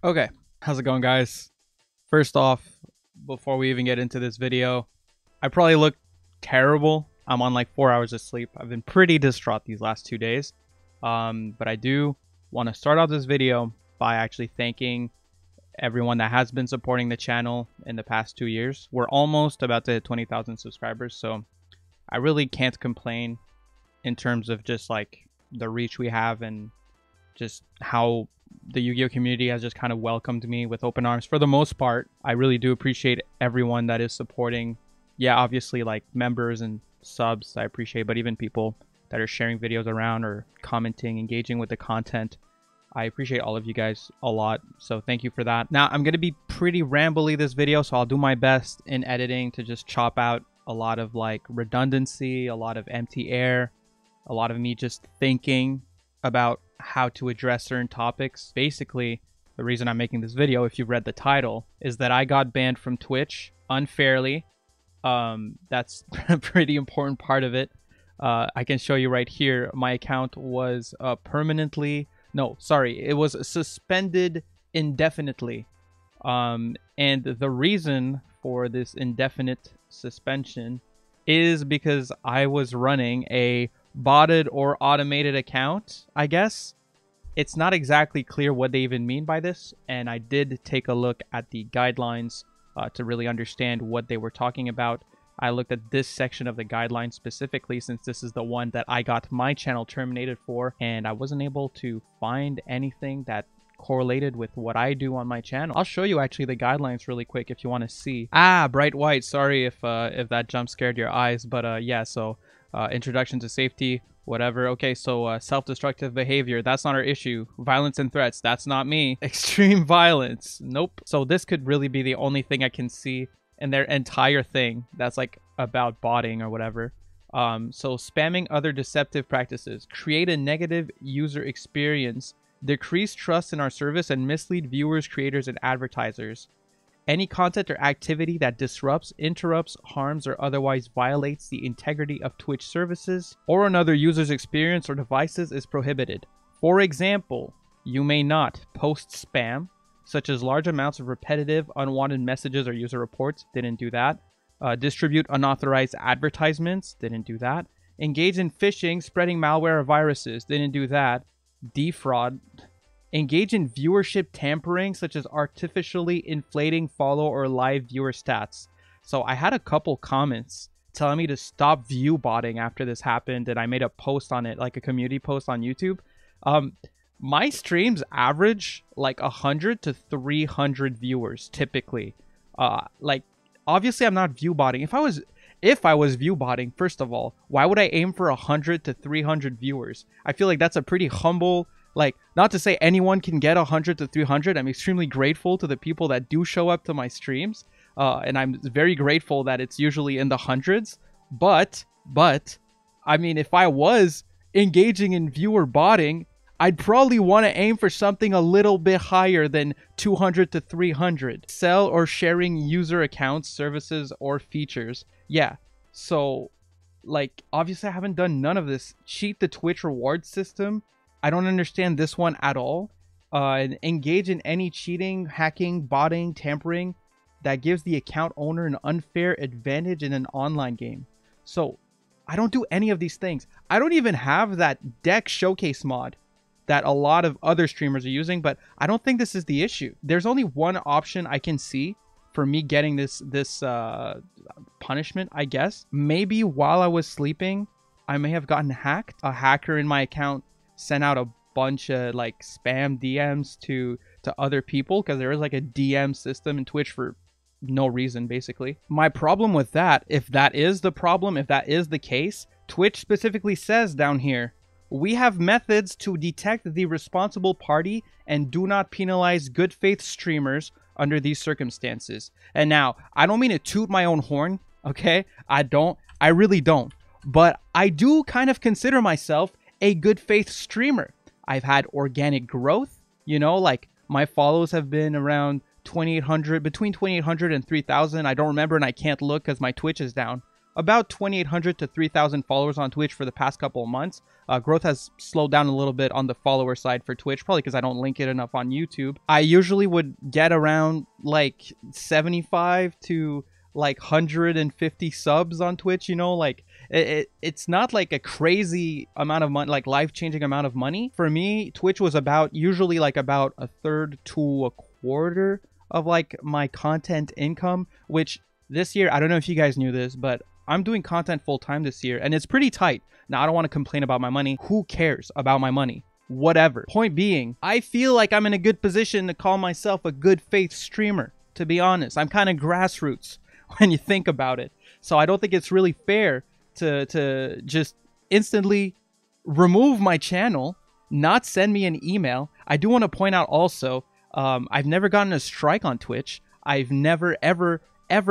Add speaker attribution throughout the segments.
Speaker 1: Okay, how's it going, guys? First off, before we even get into this video, I probably look terrible. I'm on like 4 hours of sleep. I've been pretty distraught these last 2 days. But I do want to start off this video by actually thanking everyone that has been supporting the channel in the past 2 years. We're almost about to hit 20,000 subscribers, so I really can't complain in terms of just like the reach we have and just how the Yu-Gi-Oh community has just kind of welcomed me with open arms for the most part. I really do appreciate everyone that is supporting. Yeah, obviously like members and subs I appreciate, but even people that are sharing videos around or commenting, engaging with the content. I appreciate all of you guys a lot, so thank you for that. Now, I'm going to be pretty rambly this video, so I'll do my best in editing to just chop out a lot of like redundancy, a lot of empty air, a lot of me just thinking about how to address certain topics. Basically, the reason I'm making this video, if you've read the title, is that I got banned from Twitch unfairly. That's a pretty important part of it. I can show you right here. My account was it was suspended indefinitely. And the reason for this indefinite suspension is because I was running a botted or automated account, I guess. It's not exactly clear what they even mean by this, and I did take a look at the guidelines to really understand what they were talking about. I looked at this section of the guidelines specifically since this is the one that I got my channel terminated for, and I wasn't able to find anything that correlated with what I do on my channel. I'll show you actually the guidelines really quick if you want to see. Bright white. Sorry if that jump scared your eyes, but yeah, so introduction to safety, whatever. Okay, so self-destructive behavior, that's not our issue. Violence and threats, that's not me. Extreme violence, nope. So this could really be the only thing I can see in their entire thing that's like about botting or whatever. So spamming other deceptive practices, create a negative user experience, decrease trust in our service, and mislead viewers, creators, and advertisers. Any content or activity that disrupts, interrupts, harms, or otherwise violates the integrity of Twitch services or another user's experience or devices is prohibited. For example, you may not post spam, such as large amounts of repetitive, unwanted messages or user reports. Didn't do that. Distribute unauthorized advertisements. Didn't do that. Engage in phishing, spreading malware or viruses. Didn't do that. Defraud. Engage in viewership tampering, such as artificially inflating follow or live viewer stats. So I had a couple comments telling me to stop view botting after this happened, and I made a post on it, like a community post on YouTube. My streams average like 100 to 300 viewers typically. Like, obviously I'm not view botting. If I was view botting, first of all, why would I aim for 100 to 300 viewers? I feel like that's a pretty humble, like, not to say anyone can get 100 to 300. I'm extremely grateful to the people that do show up to my streams. And I'm very grateful that it's usually in the hundreds. But, I mean, if I was engaging in viewer botting, I'd probably want to aim for something a little bit higher than 200 to 300. Sell or sharing user accounts, services, or features. Yeah, so, like, obviously I haven't done none of this. Cheat the Twitch reward system. I don't understand this one at all. Engage in any cheating, hacking, botting, tampering that gives the account owner an unfair advantage in an online game. So, I don't do any of these things. I don't even have that deck showcase mod that a lot of other streamers are using, but I don't think this is the issue. There's only one option I can see for me getting this punishment, I guess. Maybe while I was sleeping, I may have gotten hacked. A hacker in my account sent out a bunch of like spam DMs to other people, because there is like a DM system in Twitch for no reason, basically. My problem with that, if that is the problem, if that is the case, Twitch specifically says down here, we have methods to detect the responsible party and do not penalize good faith streamers under these circumstances. And now, I don't mean to toot my own horn, okay? I really don't. But I do kind of consider myself a good faith streamer. I've had organic growth, you know, like my follows have been around 2,800, between 2,800 and 3,000. I don't remember and I can't look because my Twitch is down. about 2,800 to 3,000 followers on Twitch for the past couple of months. Growth has slowed down a little bit on the follower side for Twitch, probably because I don't link it enough on YouTube. I usually would get around like 75 to like 150 subs on Twitch, you know, like it's not like a crazy amount of money, like life-changing amount of money. For me, Twitch was usually like about a third to a quarter of like my content income, which this year, I don't know if you guys knew this, but I'm doing content full time this year and it's pretty tight. Now, I don't want to complain about my money. Who cares about my money? Whatever. Point being, I feel like I'm in a good position to call myself a good faith streamer, to be honest. I'm kind of grassroots when you think about it. So I don't think it's really fair to just instantly remove my channel, not send me an email. I do want to point out also, I've never gotten a strike on Twitch. I've never, ever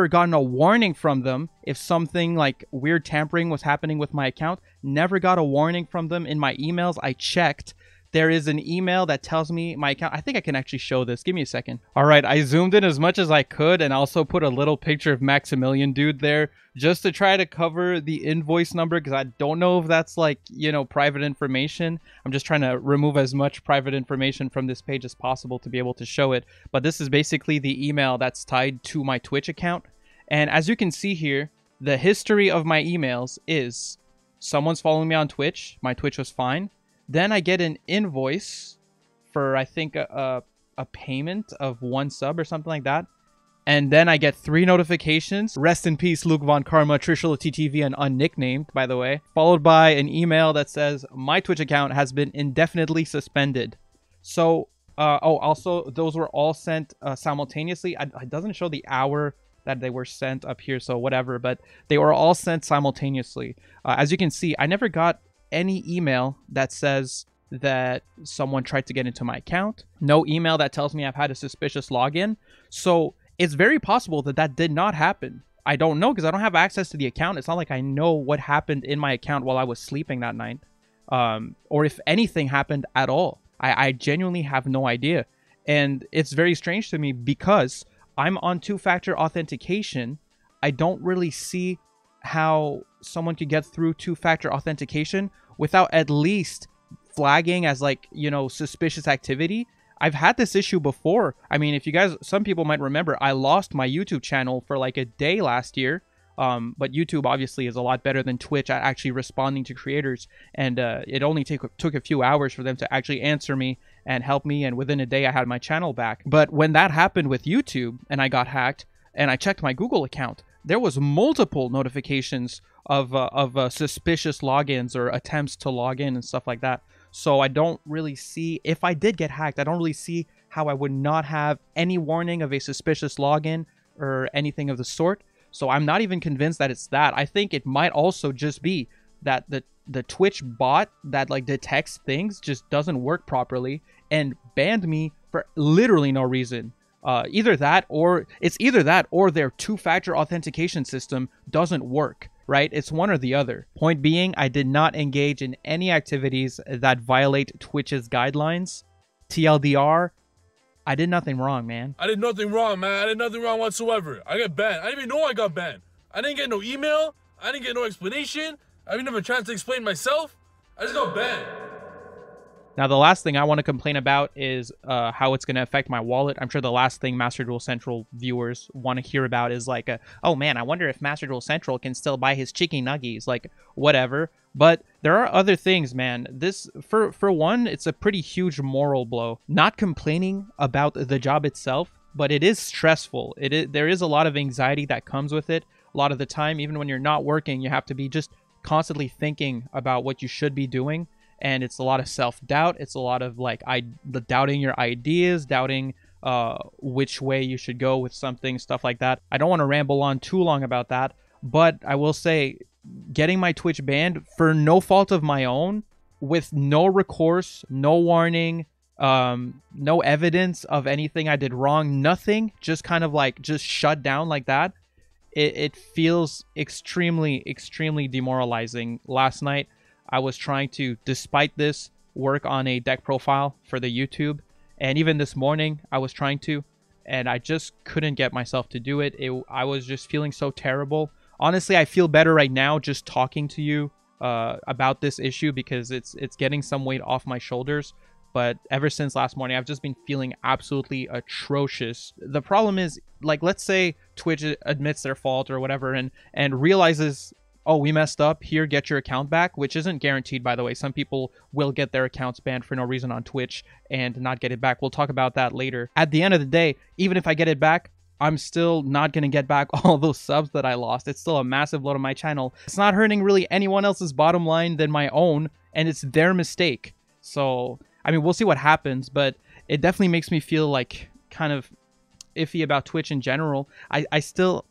Speaker 1: gotten a warning from them if something like weird tampering was happening with my account. Never got a warning from them in my emails. I checked. There is an email that tells me my account. I think I can actually show this. Give me a second. All right, I zoomed in as much as I could and also put a little picture of Maximilian dude there just to try to cover the invoice number because I don't know if that's like, you know, private information. I'm just trying to remove as much private information from this page as possible to be able to show it. But this is basically the email that's tied to my Twitch account. And as you can see here, the history of my emails is someone's following me on Twitch. My Twitch was fine. Then I get an invoice for, I think, a payment of 1 sub or something like that. And then I get 3 notifications. Rest in peace, Luke Von Karma, Trishula TTV, and unnicknamed, by the way. Followed by an email that says, my Twitch account has been indefinitely suspended. So, also, those were all sent simultaneously. It doesn't show the hour that they were sent up here, so whatever. But they were all sent simultaneously. As you can see, I never got any email that says that someone tried to get into my account. No email that tells me I've had a suspicious login. So it's very possible that that did not happen. I don't know because I don't have access to the account. It's not like I know what happened in my account while I was sleeping that night. Or if anything happened at all. I genuinely have no idea. And it's very strange to me because I'm on 2-factor authentication. I don't really see how someone could get through 2-factor authentication without at least flagging as like, you know, suspicious activity. I've had this issue before. I mean, if you guys, some people might remember, I lost my YouTube channel for like a day last year. But YouTube obviously is a lot better than Twitch at actually responding to creators. And it only took a few hours for them to actually answer me and help me. And within a day, I had my channel back. But when that happened with YouTube and I got hacked and I checked my Google account, there was multiple notifications of suspicious logins or attempts to log in and stuff like that. So I don't really see, if I did get hacked, I don't really see how I would not have any warning of a suspicious login or anything of the sort. So I'm not even convinced that it's that. I think it might also just be that the Twitch bot that like detects things just doesn't work properly and banned me for literally no reason. Either that or their 2-factor authentication system doesn't work, right? It's one or the other. Point being, I did not engage in any activities that violate Twitch's guidelines. TLDR, I did nothing wrong, man.
Speaker 2: I did nothing wrong, man. I did nothing wrong whatsoever. I got banned. I didn't even know I got banned. I didn't get no email. I didn't get no explanation. I didn't have a chance to explain myself. I just got banned.
Speaker 1: Now, the last thing I want to complain about is how it's going to affect my wallet. I'm sure the last thing Master Duel Central viewers want to hear about is like, oh man, I wonder if Master Duel Central can still buy his chicken nuggies, like whatever. But there are other things, man. This, for one, it's a pretty huge moral blow. Not complaining about the job itself, but it is stressful. There is a lot of anxiety that comes with it. A lot of the time, even when you're not working, you have to be just constantly thinking about what you should be doing. And it's a lot of self-doubt. It's a lot of like doubting your ideas, doubting which way you should go with something, stuff like that. I don't want to ramble on too long about that, but I will say getting my Twitch banned for no fault of my own, with no recourse, no warning, no evidence of anything I did wrong, nothing, just kind of like just shut down like that. It feels extremely, extremely demoralizing. Last night, I was trying to, despite this, work on a deck profile for the YouTube. And even this morning, I was trying to, and I just couldn't get myself to do it. I was just feeling so terrible. honestly, I feel better right now just talking to you about this issue because it's getting some weight off my shoulders. But ever since last morning, I've just been feeling absolutely atrocious. The problem is, like, let's say Twitch admits their fault or whatever and realizes, oh, we messed up, here, get your account back, which isn't guaranteed, by the way. Some people will get their accounts banned for no reason on Twitch and not get it back. We'll talk about that later. At the end of the day, even if I get it back, I'm still not going to get back all those subs that I lost. It's still a massive load on my channel. It's not hurting really anyone else's bottom line than my own, and it's their mistake. So, I mean, we'll see what happens, but it definitely makes me feel like kind of iffy about Twitch in general. I still,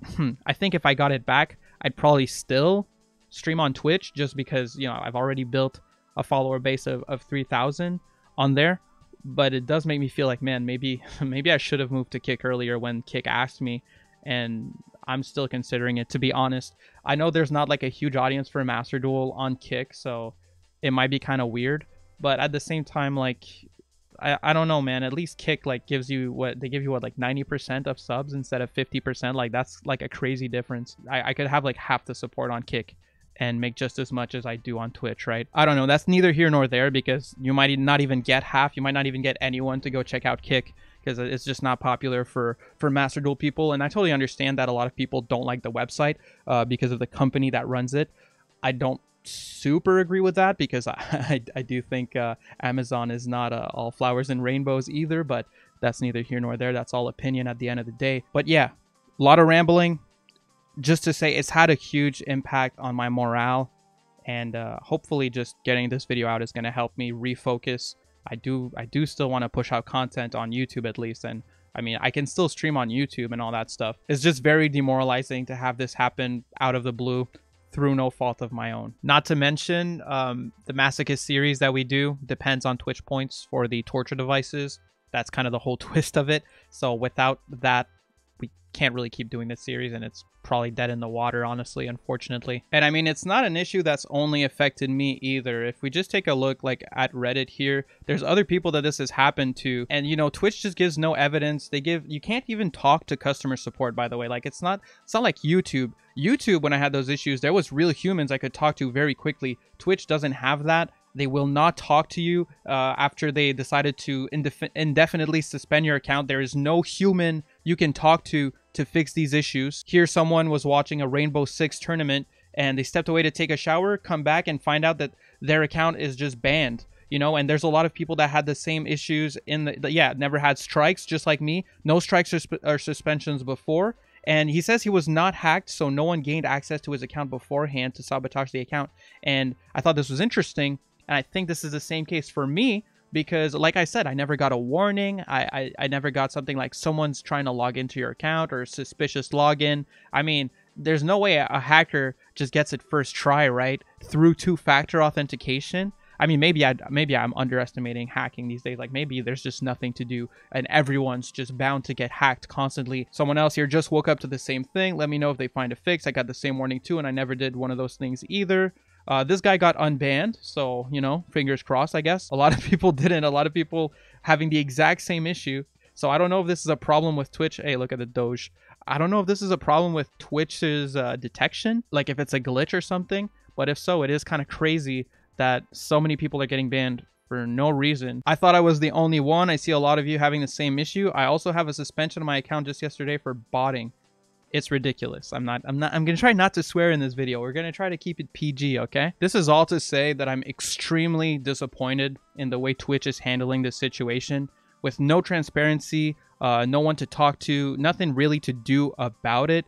Speaker 1: I think if I got it back, I'd probably still stream on Twitch just because, you know, I've already built a follower base of 3,000 on there. But it does make me feel like, man, maybe I should have moved to Kick earlier when Kick asked me, and I'm still considering it, to be honest. I know there's not like a huge audience for Master Duel on Kick, so it might be kind of weird. But at the same time, like, I don't know, man. At least Kick like gives you what they give you, what, like 90% of subs instead of 50%. Like, that's like a crazy difference. I could have like half the support on Kick and make just as much as I do on Twitch, right? I don't know. That's neither here nor there because you might not even get half. You might not even get anyone to go check out Kick because it's just not popular for Master Duel people. And I totally understand that a lot of people don't like the website because of the company that runs it. I don't super agree with that because I do think Amazon is not all flowers and rainbows either, but that's neither here nor there. That's all opinion at the end of the day. But yeah, a lot of rambling. Just to say, it's had a huge impact on my morale, and hopefully just getting this video out is going to help me refocus. I do still want to push out content on YouTube at least, and I mean, I can still stream on YouTube and all that stuff. It's just very demoralizing to have this happen out of the blue through no fault of my own. Not to mention, the Masochist series that we do depends on Twitch points for the torture devices. That's kind of the whole twist of it. So without that, we can't really keep doing this series, and it's probably dead in the water, honestly, unfortunately. And I mean, it's not an issue that's only affected me either. If we just take a look like at Reddit here, there's other people that this has happened to, and you know, Twitch just gives no evidence. You can't even talk to customer support, by the way. Like, it's not like YouTube. When I had those issues, there was real humans I could talk to very quickly. Twitch doesn't have that. They will not talk to you after they decided to indefinitely suspend your account. There is no human you can talk to fix these issues. Here, someone was watching a Rainbow Six tournament and they stepped away to take a shower, come back and find out that their account is just banned. You know, and there's a lot of people that had the same issues never had strikes, just like me. No strikes or suspensions before. And he says he was not hacked, so no one gained access to his account beforehand to sabotage the account. And I thought this was interesting. And I think this is the same case for me because, like I said, I never got a warning. I never got something like someone's trying to log into your account or suspicious login. I mean, there's no way a hacker just gets it first try, right? Through two-factor authentication. I mean, maybe I'm underestimating hacking these days. Like, maybe there's just nothing to do and everyone's just bound to get hacked constantly. Someone else here just woke up to the same thing. Let me know if they find a fix. I got the same warning too, and I never did one of those things either. This guy got unbanned, so, you know, fingers crossed, I guess. A lot of people didn't. A lot of people having the exact same issue. So I don't know if this is a problem with Twitch. Hey, look at the Doge. I don't know if this is a problem with Twitch's detection, like if it's a glitch or something. But if so, it is kind of crazy that so many people are getting banned for no reason. I thought I was the only one. I see a lot of you having the same issue. I also have a suspension on my account just yesterday for botting. It's ridiculous. I'm gonna try not to swear in this video. We're gonna try to keep it PG, okay? This is all to say that I'm extremely disappointed in the way Twitch is handling this situation with no transparency, no one to talk to, nothing really to do about it.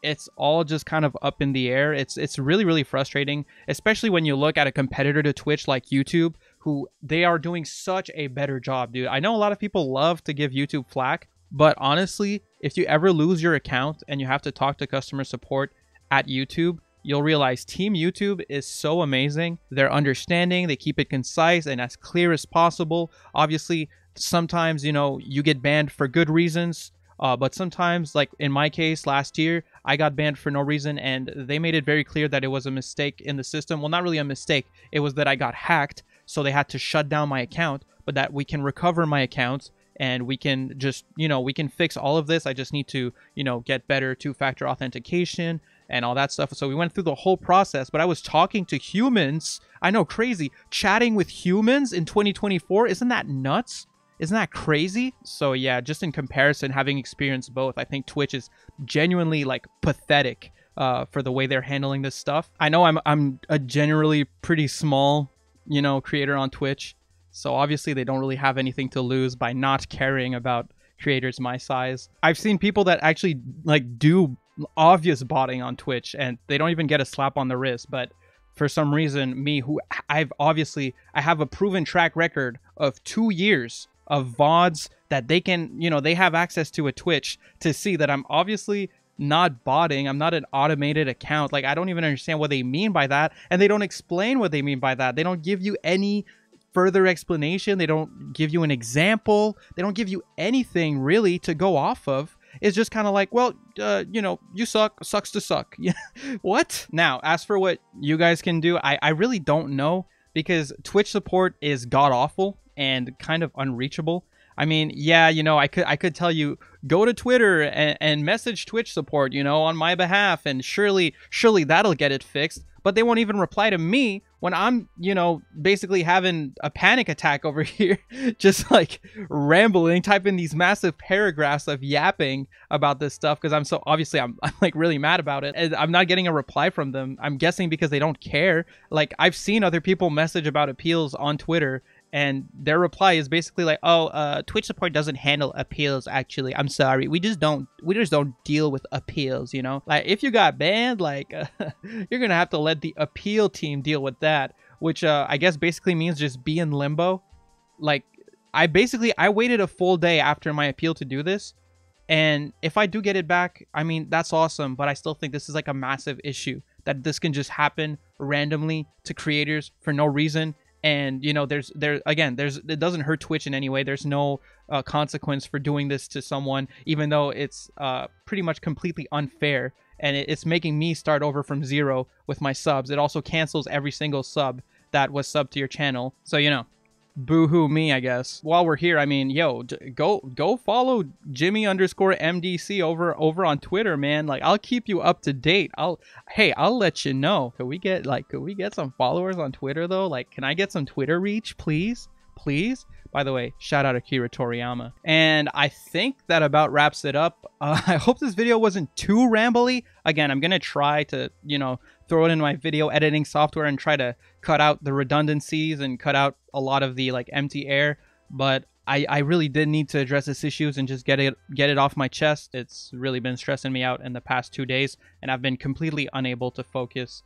Speaker 1: It's all just kind of up in the air. It's really, really frustrating, especially when you look at a competitor to Twitch like YouTube, who they are doing such a better job, dude. I know a lot of people love to give YouTube flack, but honestly, if you ever lose your account and you have to talk to customer support at YouTube, you'll realize Team YouTube is so amazing. They're understanding, they keep it concise and as clear as possible. Obviously, sometimes, you know, you get banned for good reasons, but sometimes, like in my case last year, I got banned for no reason, and they made it very clear that it was a mistake in the system. Well, not really a mistake. It was that I got hacked, so they had to shut down my account, but that we can recover my account and we can just, you know, we can fix all of this. I just need to, you know, get better two-factor authentication, and all that stuff. So we went through the whole process, but I was talking to humans. I know, crazy. Chatting with humans in 2024, isn't that nuts? Isn't that crazy? So yeah, just in comparison, having experienced both, I think Twitch is genuinely like pathetic for the way they're handling this stuff. I know I'm a generally pretty small, you know, creator on Twitch, so obviously they don't really have anything to lose by not caring about creators my size. I've seen people that actually like do obvious botting on Twitch and they don't even get a slap on the wrist, but for some reason, me, who I have a proven track record of 2 years of VODs that they can, you know, they have access to a Twitch to see that I'm obviously not botting. I'm not an automated account. Like, I don't even understand what they mean by that, and they don't explain what they mean by that. They don't give you any further explanation. They don't give you an example. They don't give you anything really to go off of. It's just kind of like, well, you know, you suck, sucks to suck. What? Now, as for what you guys can do, I really don't know, because Twitch support is god-awful and kind of unreachable. I mean, yeah, you know, I could tell you, go to Twitter and message Twitch support, you know, on my behalf, and surely that'll get it fixed. But they won't even reply to me when I'm, you know, basically having a panic attack over here, just like rambling, typing these massive paragraphs of yapping about this stuff, because I'm like really mad about it. And I'm not getting a reply from them. I'm guessing because they don't care. Like, I've seen other people message about appeals on Twitter, and their reply is basically like, oh, Twitch support doesn't handle appeals, actually. I'm sorry. We just don't deal with appeals, you know? Like, if you got banned, like, you're going to have to let the appeal team deal with that, which I guess basically means just be in limbo. Like, I waited a full day after my appeal to do this. And if I do get it back, I mean, that's awesome. But I still think this is like a massive issue, that this can just happen randomly to creators for no reason. And, you know, it doesn't hurt Twitch in any way. There's no consequence for doing this to someone, even though it's pretty much completely unfair. And it's making me start over from 0 with my subs. It also cancels every single sub that was subbed to your channel. So, you know, boo-hoo me, I guess. While we're here, I mean, yo, go follow Jimmy_MDC over on Twitter, man. Like, I'll keep you up to date. I'll let you know. Could we get some followers on Twitter though? Like, can I get some Twitter reach, please? Please? By the way, shout out Akira Toriyama. And I think that about wraps it up. I hope this video wasn't too rambly. Again, I'm gonna try to, you know, throw it in my video editing software and try to cut out the redundancies and cut out a lot of the like empty air. But I really did need to address this issues and just get it off my chest. It's really been stressing me out in the past 2 days, and I've been completely unable to focus.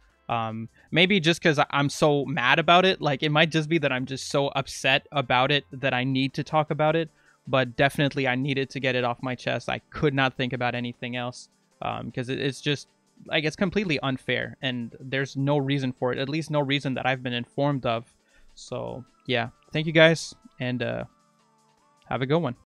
Speaker 1: Maybe just because I'm so mad about it. Like, it might just be that I'm just so upset about it that I need to talk about it. But definitely I needed to get it off my chest. I could not think about anything else, because it's just like, it's completely unfair, and there's no reason for it, at least no reason that I've been informed of. So yeah, thank you guys, and have a good one.